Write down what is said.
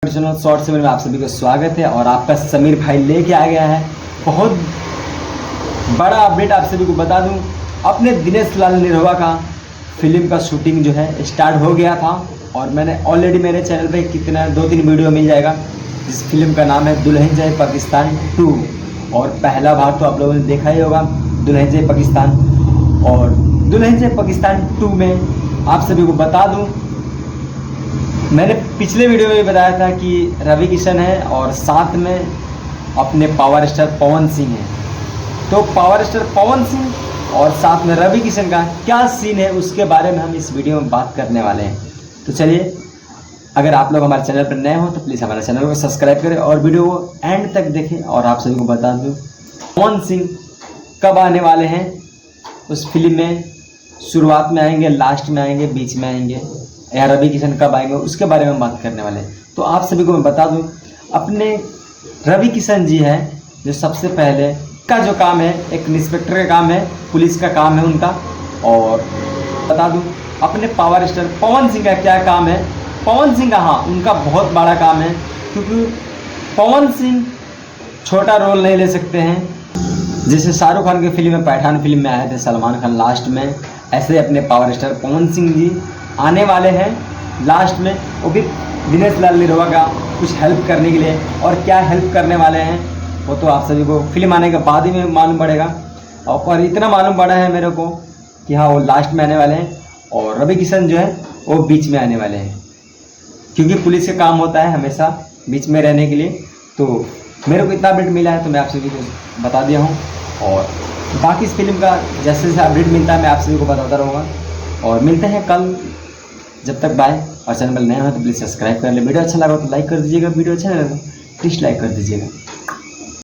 Short से में आप सभी का स्वागत है और आपका समीर भाई लेके आ गया है बहुत बड़ा अपडेट। आप सभी को बता दूं, अपने दिनेश लाल निरहुआ का फिल्म का शूटिंग जो है स्टार्ट हो गया था और मैंने ऑलरेडी मेरे चैनल पे कितना 2-3 वीडियो मिल जाएगा। जिस फिल्म का नाम है दुल्हन जाए पाकिस्तान 2 और पहला भाग तो आप लोगों ने देखा ही होगा दुल्हन जाए पाकिस्तान। और दुल्हन जाए पाकिस्तान 2 में आप सभी को बता दूँ, मैंने पिछले वीडियो में बताया था कि रवि किशन है और साथ में अपने पावर स्टार पवन सिंह है। तो पावर स्टार पवन सिंह और साथ में रवि किशन का क्या सीन है उसके बारे में हम इस वीडियो में बात करने वाले हैं। तो चलिए, अगर आप लोग हमारे चैनल पर नए हो तो प्लीज़ हमारे चैनल को सब्सक्राइब करें और वीडियो को एंड तक देखें। और आप सभी को बता दूँ पवन सिंह कब आने वाले हैं उस फिल्म में, शुरुआत में आएंगे, लास्ट में आएंगे, बीच में आएंगे, या रवि किशन कब आएंगे उसके बारे में बात करने वाले हैं। तो आप सभी को मैं बता दूं, अपने रवि किशन जी है जो सबसे पहले का जो काम है एक इंस्पेक्टर का काम है, पुलिस का काम है उनका। और बता दूं अपने पावर स्टार पवन सिंह का क्या काम है। पवन सिंह का हाँ उनका बहुत बड़ा काम है, क्योंकि पवन सिंह छोटा रोल नहीं ले सकते हैं। जैसे शाहरुख खान की फिल्म में पठान फिल्म में आए थे सलमान खान लास्ट में, ऐसे अपने पावर स्टार पवन सिंह जी आने वाले हैं लास्ट में, वो भी दिनेश लाल निरहुआ का कुछ हेल्प करने के लिए। और क्या हेल्प करने वाले हैं वो तो आप सभी को फिल्म आने के बाद ही में मालूम पड़ेगा। और इतना मालूम पड़ा है मेरे को कि हाँ वो लास्ट में आने वाले हैं और रवि किशन जो है वो बीच में आने वाले हैं, क्योंकि पुलिस का काम होता है हमेशा बीच में रहने के लिए। तो मेरे को इतना अपडेट मिला है तो मैं आप सभी को बता दिया हूँ। और बाकी इस फिल्म का जैसे जैसे अपडेट मिलता है मैं आप सभी को बताता रहूँगा। और मिलते हैं कल, जब तक बाय। और चैनल पर नए हो तो प्लीज़ सब्सक्राइब कर ले। वीडियो अच्छा लगा तो लाइक कर दीजिएगा, वीडियो अच्छा लगा तो डिसलाइक कर दीजिएगा।